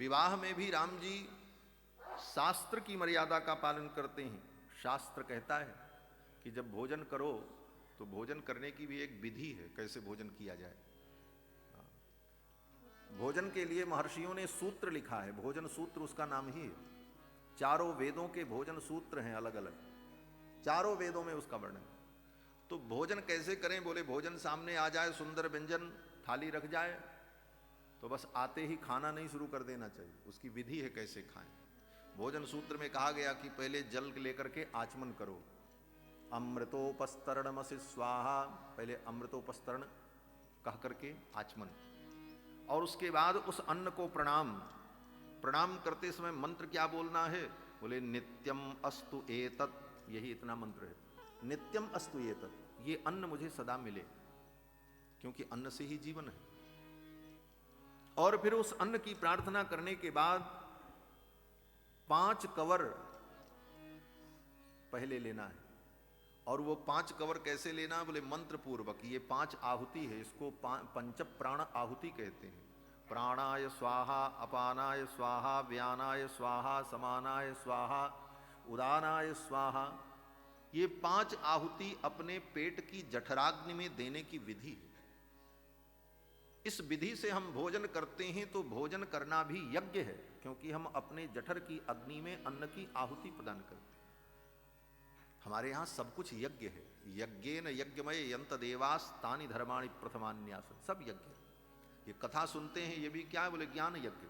विवाह में भी राम जी शास्त्र की मर्यादा का पालन करते हैं। शास्त्र कहता है कि जब भोजन करो तो भोजन करने की भी एक विधि है, कैसे भोजन किया जाए। भोजन के लिए महर्षियों ने सूत्र लिखा है, भोजन सूत्र उसका नाम ही है। चारों वेदों के भोजन सूत्र हैं अलग अलग, चारों वेदों में उसका वर्णन। तो भोजन कैसे करें, बोले भोजन सामने आ जाए, सुंदर व्यंजन थाली रख जाए तो बस आते ही खाना नहीं शुरू कर देना चाहिए, उसकी विधि है कैसे खाएं। भोजन सूत्र में कहा गया कि पहले जल लेकर के आचमन करो, अमृतोपस्तरणमसि स्वाहा, पहले अमृतोपस्तरण कह करके आचमन, और उसके बाद उस अन्न को प्रणाम करते समय मंत्र क्या बोलना है, बोले नित्यम अस्तु एतत्, यही इतना मंत्र है, नित्यम अस्तु एतत्, ये अन्न मुझे सदा मिले, क्योंकि अन्न से ही जीवन है। और फिर उस अन्न की प्रार्थना करने के बाद 5 कवर पहले लेना है, और वो 5 कवर कैसे लेना, बोले मंत्र पूर्वक। ये 5 आहुति है, इसको पंच प्राण आहुति कहते हैं। प्राणाय स्वाहा, अपानाय स्वाहा, व्यानाय स्वाहा, समानाय स्वाहा, उदानाय स्वाहा। ये 5 आहुति अपने पेट की जठराग्नि में देने की विधि है। इस विधि से हम भोजन करते हैं तो भोजन करना भी यज्ञ है, क्योंकि हम अपने जठर की अग्नि में अन्न की आहुति प्रदान करते हैं। हमारे यहाँ सब कुछ यज्ञ है। यज्ञेन यज्ञमय यंत देवास तानि धर्माणि प्रथमान्यासन, सब यज्ञ है। ये कथा सुनते हैं, ये भी क्या है, बोले ज्ञान यज्ञ।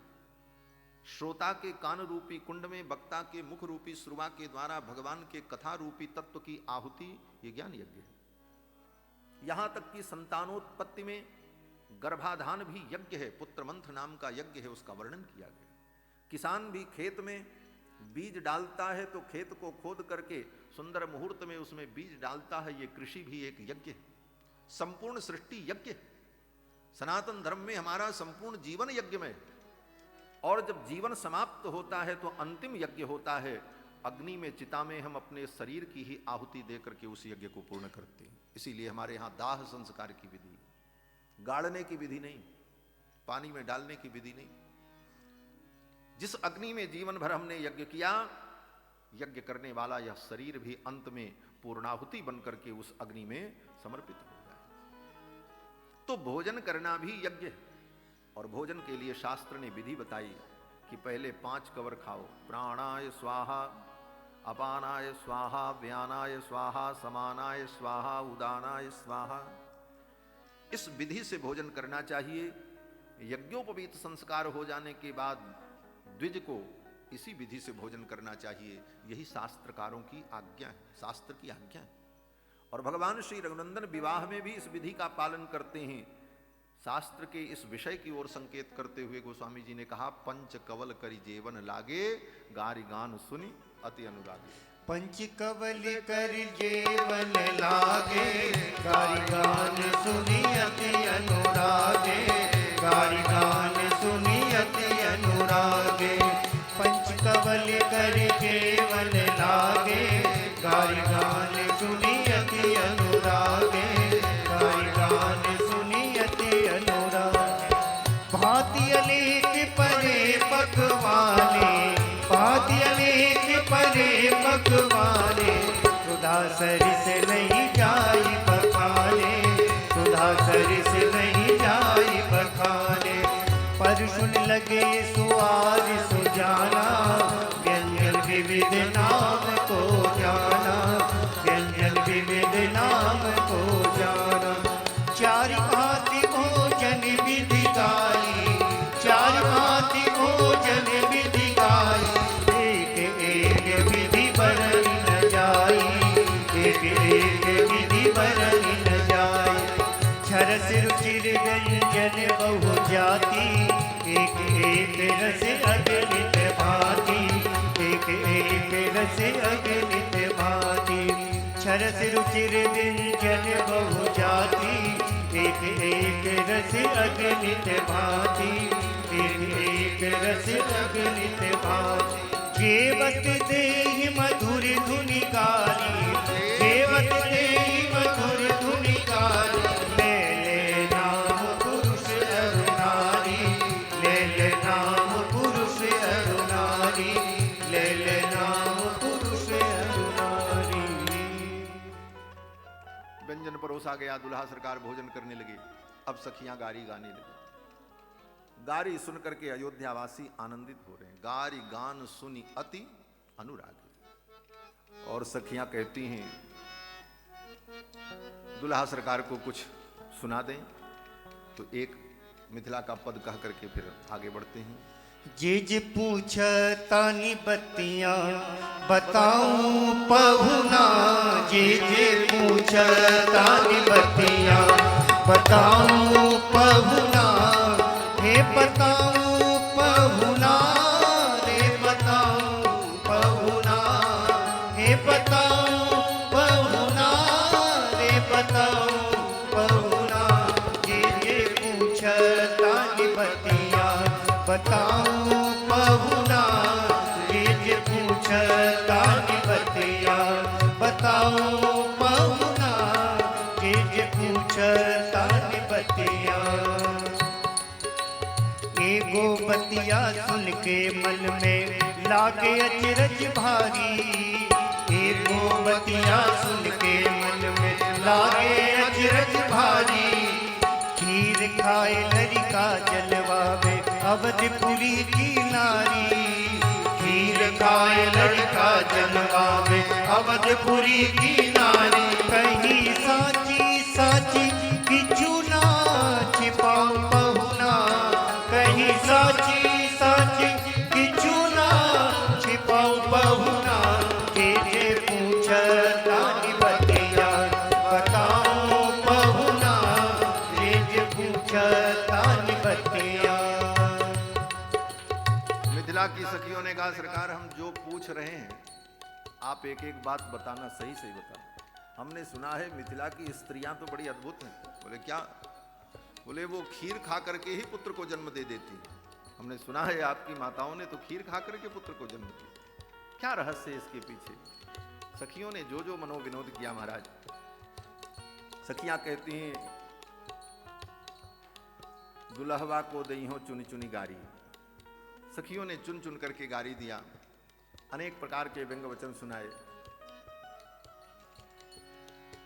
श्रोता के कान रूपी कुंड में वक्ता के मुख रूपी श्रुवा के द्वारा भगवान के कथा रूपी तत्व की आहुति, ये ज्ञान यज्ञ है। यहां तक कि संतानोत्पत्ति में गर्भाधान भी यज्ञ है, पुत्र मंत्र नाम का यज्ञ है, उसका वर्णन किया गया। किसान भी खेत में बीज डालता है तो खेत को खोद करके सुंदर मुहूर्त में उसमें बीज डालता है, ये कृषि भी एक यज्ञ है। संपूर्ण सृष्टि यज्ञ है। सनातन धर्म में हमारा संपूर्ण जीवन यज्ञ में, और जब जीवन समाप्त होता है तो अंतिम यज्ञ होता है। अग्नि में, चिता में हम अपने शरीर की ही आहुति दे करके उस यज्ञ को पूर्ण करते हैं। इसीलिए हमारे यहाँ दाह संस्कार की विधि, गाड़ने की विधि नहीं, पानी में डालने की विधि नहीं। जिस अग्नि में जीवन भर हमने यज्ञ किया, यज्ञ करने वाला यह शरीर भी अंत में पूर्णाहुति बनकर के उस अग्नि में समर्पित हो जाए। तो भोजन करना भी यज्ञ है। और भोजन के लिए शास्त्र ने विधि बताई कि पहले 5 कवर खाओ, प्राणाय स्वाहा, अपानाय स्वाहा, व्यानाय स्वाहा, समानाय स्वाहा, उदानाय स्वाहा। इस विधि से भोजन करना चाहिए। यज्ञोपवीत संस्कार हो जाने के बाद द्विज को इसी विधि से भोजन करना चाहिए। यही शास्त्रकारों की आज्ञा है, शास्त्र की आज्ञा है। और भगवान श्री रघुनंदन विवाह में भी इस विधि का पालन करते हैं। शास्त्र के इस विषय की ओर संकेत करते हुए गोस्वामी जी ने कहा, पंच कवल करी जेवन लागे, गारी गान सुनी अति अनुरागे। पंच कवल कर जेवन लागे, गारी गान सुनी अति अनुरागे, गारी गान सुनी अति अनुरागे। पंच कवल कर जेवन लागे, गारी गान सुनी अति अनुरागे, गारी गान सुनी अति अनुरागे। भांति अनेक परे पकवाने, भांति अनेक परे पकवाने, सुधा सरिस नहीं जाई बखाने, सुधा सरिस नहीं जाई बखाने। पर सुन लगे सुआर सुजाना, व्यंजन विविध नाम को जाना, व्यंजन विविध नाम को जाना। 4 भांति भोजन विधि गाई, 4 भांति भोजन विधि गाई। एक एक विधि बरन न जाई, एक एक विधि बरन न जाई। छरस रुचिर व्यंजन बहु जाति, एक एक रस अगणित भांति, एक एक रस अगणित भांति। छरस रुचिर व्यंजन बहु जाति, एक एक रस अगणित भांति, एक एक रस अगणित भांति। जेवत देहि मधुर धुनि गारी, जेवत देहि मधुर धुनि गारी। ले ले नाम पुरुष अरु नारी, ले ले नाम पुरुष होश आ गया, दुल्हा सरकार भोजन करने लगे। अब सखियां गारी गाने लगी। गारी सुन करके अयोध्यावासी आनंदित हो रहे हैं। गारी गान सुनी अति अनुरागी। और सखियां कहती हैं दुल्हा सरकार को कुछ सुना दें। तो एक मिथिला का पद कह करके फिर आगे बढ़ते हैं। जिज पूछतानी बत्तियां बताऊं पहुना, जिज पूछतानी बत्तियां बताऊं पहुना, हे बताऊं पहुना, रे बताऊं पहुना, हे बताऊं पहुना, रे बताऊं पहुना, जिज पूछतानी बत्तियां बताऊं पहुना, जिज पूछतानी बत्तियां बताऊं पहुना, जिज पूछतानी बत्तियां। एगो बतिया सुन के मन में लागे अचरज भारी, एगो बतिया सुन के मन में लागे अचरज भारी, खीर खाए लड़का जलवावे अवधपुरी की नारी, खीर खाए लड़का जलवावे अवधपुरी की नारी, कहीं साची साची किचु ना छिपाऊं पहुना, कहीं साची साची किचु ना छिपाऊं पहुना, जे पूछतानी बत्तियां बताऊं पहुना, जे पूछतानी बत्तियां। मिथिला की सखियों ने कहा सरकार हम जो पूछ रहे हैं आप एक एक बात बताना, सही सही बताना। हमने सुना है मिथिला की स्त्रियां तो बड़ी अद्भुत हैं। बोले क्या? बोले वो खीर खा करके ही पुत्र को जन्म दे देती है। हमने सुना है आपकी माताओं ने तो खीर खा करके पुत्र को जन्म दिया। क्या रहस्य है इसके पीछे? सखियों ने जो जो मनोविनोद किया महाराज। सखियां कहती हैं दुल्हवा को दई हो चुनी चुनी गारी। सखियों ने चुन चुन करके गारी दिया, अनेक प्रकार के व्यंग वचन सुनाए।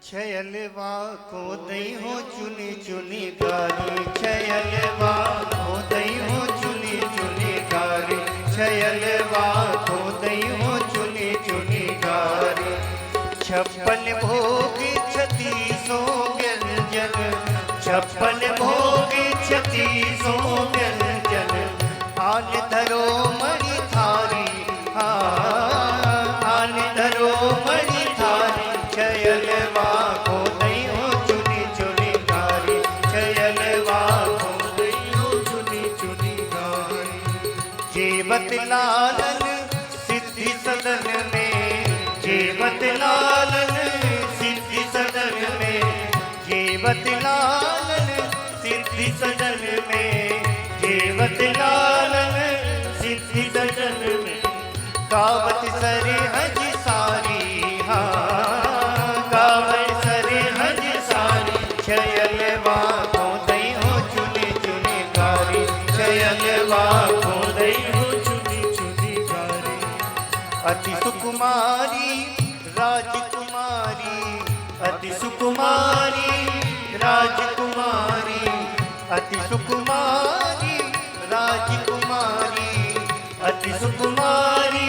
छयलवा को दई हो चुनी चुनी गारी, छयलवा को दई हो चुनी चुनी गारी, छयलवा को दई हो चुनी चुनी गारी, छप्पन भोग 3600 व्यंजन, छप्पन भोग 3600 व्यंजन, आन धरो मणि थारी, आन धरो मणि थारी, छयलवा को दई हो चुनी चुनी गारी, छयलवा को दई हो चुनी चुनी गारी, जेवत लालन सिद्धि सदन में, जेवत लालन सिद्धि सदन में, जेवत लालन सिद्धि सदन में, जेवत लालन सिद्धि सदन में, गावत सरे हज सारी, गावत सरे हज सारी, छयलवा को दई हो चुनी चुनी गारी, छयलवा को दई हो चुनी चुनी गारी, अति सुकुमारी राजकुमारी, अति सुकुमारी राजकुमारी, अति सुकुमारी राजकुमारी, अति सुकुमारी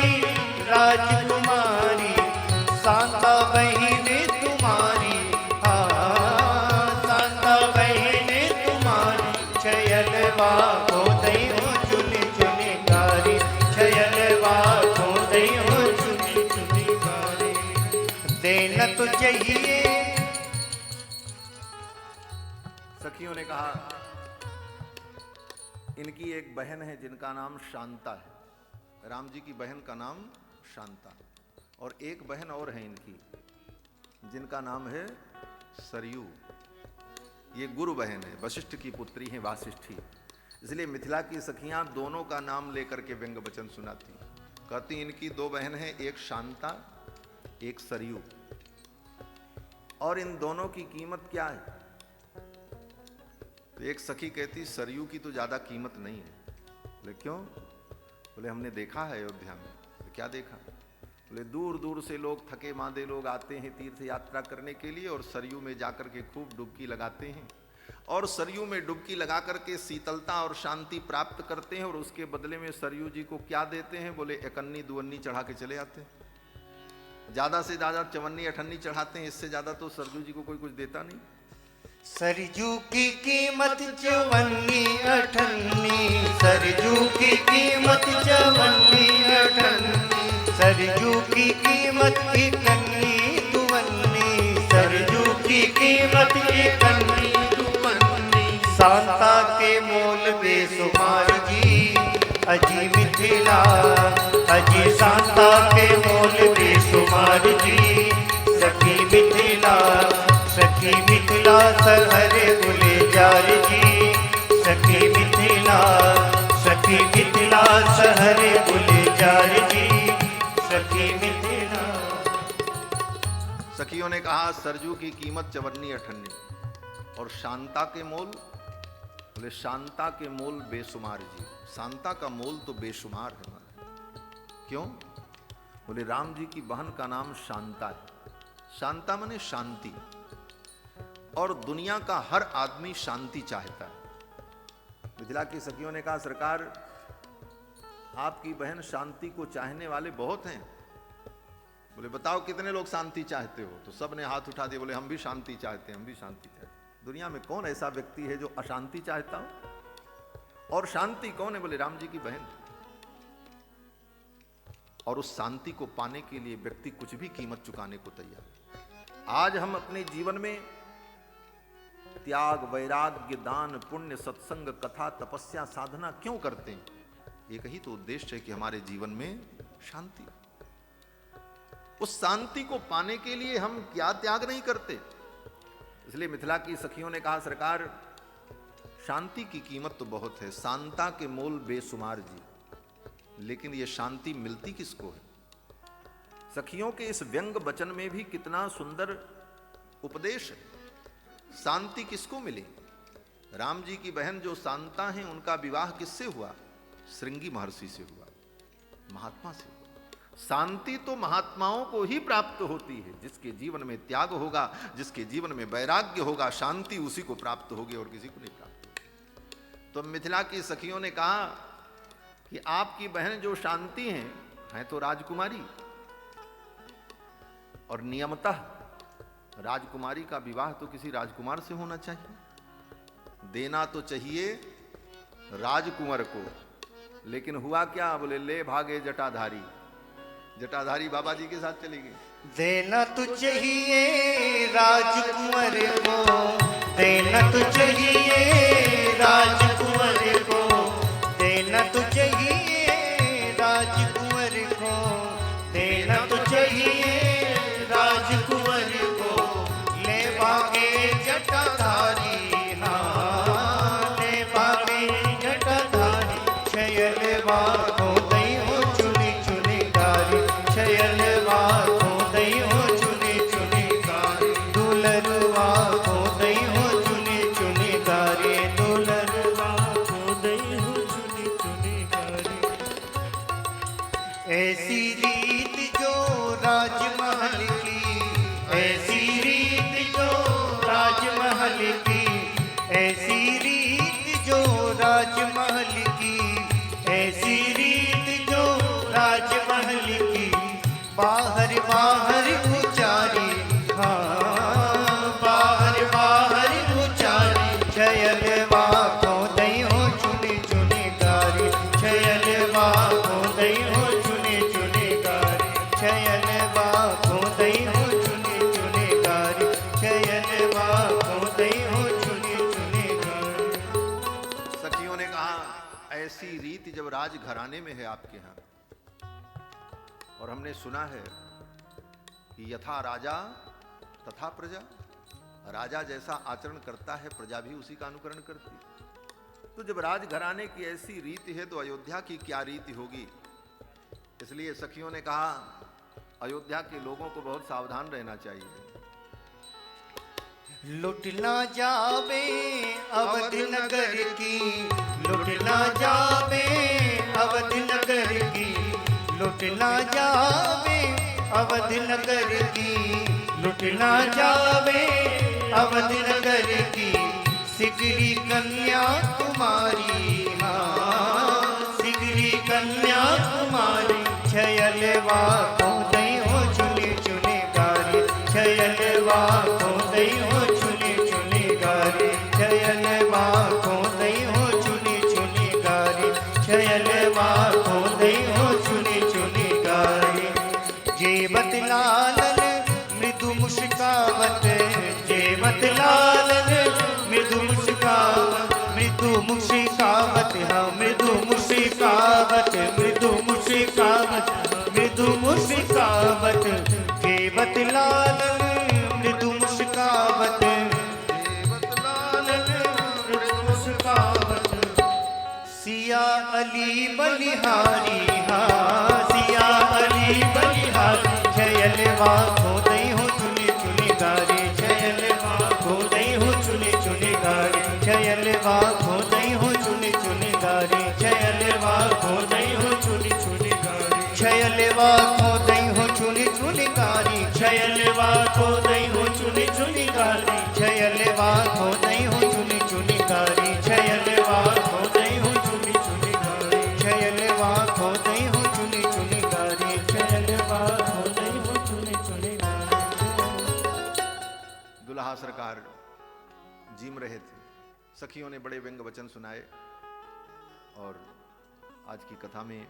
राजकुमारी, शांता बहन तुम्हारी, शांता बहन तुम्हारी, छयलवा को दई हो चुनी चुनी गारी, छयलवा को दई हो चुनी चुनी गारी, देना तो चाहिए। सखियों ने कहा इनकी एक बहन है जिनका नाम शांता है। राम जी की बहन का नाम शांता, और एक बहन और है इनकी जिनका नाम है सरयू। ये गुरु बहन है, वशिष्ठ की पुत्री है वासिष्ठी। इसलिए मिथिला की सखियां दोनों का नाम लेकर के व्यंग वचन सुनाती। कहती इनकी दो बहन हैं, एक शांता एक सरयू, और इन दोनों की कीमत क्या है? तो एक सखी कहती सरयू की तो ज्यादा कीमत नहीं है। बोले क्यों? बोले हमने देखा है अयोध्या में। तो क्या देखा? बोले दूर दूर से लोग, थके मांदे लोग आते हैं तीर्थ यात्रा करने के लिए और सरयू में जाकर के खूब डुबकी लगाते हैं और सरयू में डुबकी लगा करके शीतलता और शांति प्राप्त करते हैं और उसके बदले में सरयू जी को क्या देते हैं? बोले एकन्नी दुअन्नी चढ़ा के चले आते हैं। ज्यादा से ज्यादा चवन्नी अठन्नी चढ़ाते हैं, इससे ज्यादा तो सरयू जी को कोई कुछ देता नहीं। सरजू की कीमत चवन्नी अठन्नी, सरजू की कीमत चवन्नी अठन्नी, सरजू की कीमत इकन्नी दुअन्नी, सरजू की कीमत इकन्नी दुअन्नी। सांता के मोल बेसुमार जी अजी मिथिला, अजी सांता के मोल बेसुमार जी सखी मिथिला, सखी मिथिला सहरे गुलजार जी, सखी मिथिला, सखी मिथिला सहरे गुलजार जी, सखी मिथिला। सखियों ने कहा सरजू की कीमत चवन्नी अठन्नी और शांता के मोल? बोले शांता के मोल बेशुमार जी। शांता का मोल तो बेशुमार है महाराज। क्यों? बोले राम जी की बहन का नाम शांता है। शांता माने शांति, और दुनिया का हर आदमी शांति चाहता है। मिथिला की सखियों ने कहा सरकार आपकी बहन शांति को चाहने वाले बहुत हैं। बोले बताओ कितने लोग शांति चाहते हो? तो सब ने हाथ उठा दिए, बोले हम भी शांति चाहते हैं, हम भी शांति चाहते हैं। दुनिया में कौन ऐसा व्यक्ति है जो अशांति चाहता हो? और शांति कौन है? बोले राम जी की बहन। और उस शांति को पाने के लिए व्यक्ति कुछ भी कीमत चुकाने को तैयार है। आज हम अपने जीवन में त्याग, वैराग्य, दान, पुण्य, सत्संग, कथा, तपस्या, साधना क्यों करते हैं? एक ही तो उद्देश्य है कि हमारे जीवन में शांति। उस शांति को पाने के लिए हम क्या त्याग नहीं करते? इसलिए मिथिला की सखियों ने कहा सरकार शांति की कीमत तो बहुत है, शांता के मोल बेशुमार जी, लेकिन ये शांति मिलती किसको है? सखियों के इस व्यंग वचन में भी कितना सुंदर उपदेश है। शांति किसको मिली? राम जी की बहन जो शांता हैं उनका विवाह किससे हुआ? श्रृंगी महर्षि से हुआ, महात्मा से हुआ। शांति तो महात्माओं को ही प्राप्त होती है। जिसके जीवन में त्याग होगा, जिसके जीवन में वैराग्य होगा, शांति उसी को प्राप्त होगी और किसी को नहीं प्राप्त होगी। तो मिथिला की सखियों ने कहा कि आपकी बहन जो शांति हैं तो राजकुमारी, और नियमतः राजकुमारी का विवाह तो किसी राजकुमार से होना चाहिए। देना तो चाहिए राजकुंवर को, लेकिन हुआ क्या? बोले ले भागे जटाधारी। जटाधारी बाबा जी के साथ चली गई। देना तो चाहिए राजकुंवर को, देना तो चाहिए राजकुंवर को, देना तो चाहिए राजकुंवर को, देना तो चाहिए राजकुंवर को। ले भागे जटाधारी, हाँ ले भागे जटाधारी, छयलवा को दई हो चुनी चुनी कारी, छयलवा को दई हो चुनी चुनी कारी, दुलरवा को दई हो चुनी चुनी कारी, दुलरवा को दई हो चुनी चुनी कारी। ऐसी रीत जो राजमहल की, ऐसी रीत जो राजमहल की, ऐसी रीत जो राजमहल की, ऐसी रीत जो राजमहल की, बाहर बाहर उचारी, हाँ बाहर बाहर उचारी, छयलवा को दई हो चुनी चुनी कारी, छयलवा को दई हो चुनी चुनी कारी, छयलवा को दई हो चुनी चुनी कारी, छयलवा को दई हो चुनी चुनी कारी। सखियों ने कहा ऐसी रीति जब राज घराने में है आपके यहाँ, और हमने सुना है कि यथा राजा तथा प्रजा, राजा जैसा आचरण करता है प्रजा भी उसी का अनुकरण करती है। तो जब राज घराने की ऐसी रीति है तो अयोध्या की क्या रीति होगी? इसलिए सखियों ने कहा अयोध्या के लोगों को बहुत सावधान रहना चाहिए। लुट ना जावे अवध नगर की, लुट ना जावे अवध नगर की, लुट ना जावे अवध नगर की, लुट ना जावे अवध नगर की, सिगरी कन्या कुमारी, हाँ सिगरी कन्या कुमारी, छयलवा को दयो चुनी चुनी गारी, छयलवा को दयो चुनी चुनी गारी, छयलवा को दयो चुनी चुनी गारी, छयलवा को दयो चुनी चुनी गारी। जेवत लालन मृदु मुस्कावत, जेवत लालन मृदु मुस्कावत, मृदु मुस्कावत, हाँ मृदु मुस्कावत, मृदु मुस्कावत, मृदु मुस्कावत, जेवत लालन मृदु मुस्कावत, जेवत लालन मृदु मुस्कावत, सिया अली बलिहारी, हाँ सिया अली बलिहारी, छयलवा को दई हो चुनी चुनी गारी, छयलवा को दई हो चुनी चुनी गारी, छयलवा को दई हो चुनी चुनी गारी, छयलवा को दई हो चुनी चुनी गारी, छयलवा को दई हो चुनी चुनी गारी, छयलवा को दई हो चुनी चुनी गारी, छयलवा को दई हो चुनी चुनी गारी, छयलवा को दई हो चुनी चुनी गारी, छयलवा को दई हो चुनी चुनी गारी, छयलवा को दई हो चुनी चुनी गारी। दुल्हा सरकार जीम रहे थे, सखियों ने बड़े व्यंग वचन सुनाए और आज की कथा में